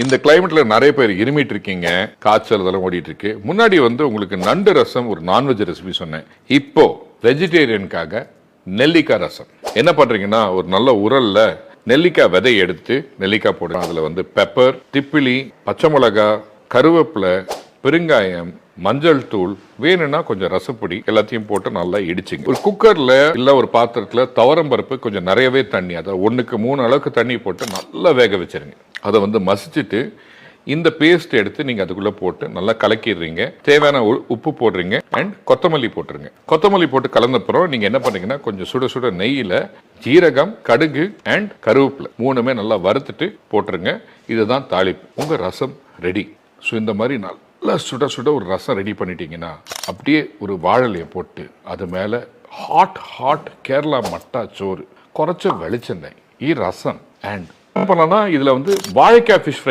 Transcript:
இந்த கிளைமேட்ல நிறைய பேர் இருமிட்டு இருக்கீங்க, காய்ச்சல் இதெல்லாம் ஓடிட்டு இருக்கு. முன்னாடி உங்களுக்கு நண்டு ரசம் ஒரு நான்வெஜ் ரெசிபி சொன்னேன். இப்போ வெஜிடேரியனுக்காக நெல்லிக்காய் ரசம். என்ன பண்றீங்கன்னா, ஒரு நல்ல உரல்ல நெல்லிக்காய் விதை எடுத்து நெல்லிக்காய் போடுறோம். அதுல பெப்பர், திப்பிலி, பச்சை மிளகாய், கருவேப்பிலை, பெருங்காயம், மஞ்சள் தூள், வேணும்னா கொஞ்சம் ரசப்பொடி எல்லாத்தையும் போட்டு நல்லா இடிச்சுங்க. ஒரு குக்கர்ல இல்ல ஒரு பாத்திரத்துல துவரம் பருப்பு கொஞ்சம் நிறையவே தண்ணி, அதாவது 1:3 அளவுக்கு தண்ணி போட்டு நல்லா வேக வச்சிருங்க. அதை மசிச்சுட்டு இந்த பேஸ்ட் எடுத்து நீங்க அதுக்குள்ள போட்டு நல்லா கலக்கிடுறீங்க. தேவையான உப்பு போடுறீங்க அண்ட் கொத்தமல்லி போட்டுருங்க. கொத்தமல்லி போட்டு கலந்தப்புறம் நீங்க என்ன பண்றீங்கன்னா, கொஞ்சம் சுட சுட நெய்யில ஜீரகம், கடுகு அண்ட் கருவேப்பிலை 3மே நல்லா வறுத்துட்டு போட்டுருங்க. இதுதான் தாளிப்பு. உங்க ரசம் ரெடி. ஸோ இந்த மாதிரி நல்லா சுட சுட ஒரு ரசம் ரெடி பண்ணிட்டீங்கன்னா, அப்படியே ஒரு வாழலையை போட்டு அது மேல ஹாட் கேரளா மட்டா சோறு, குறைச்ச வெளிச்செண்ணெய், ரசம் அண்ட் பண்ணலாம். இதுல வாழைக்காய் ஃபிஷ்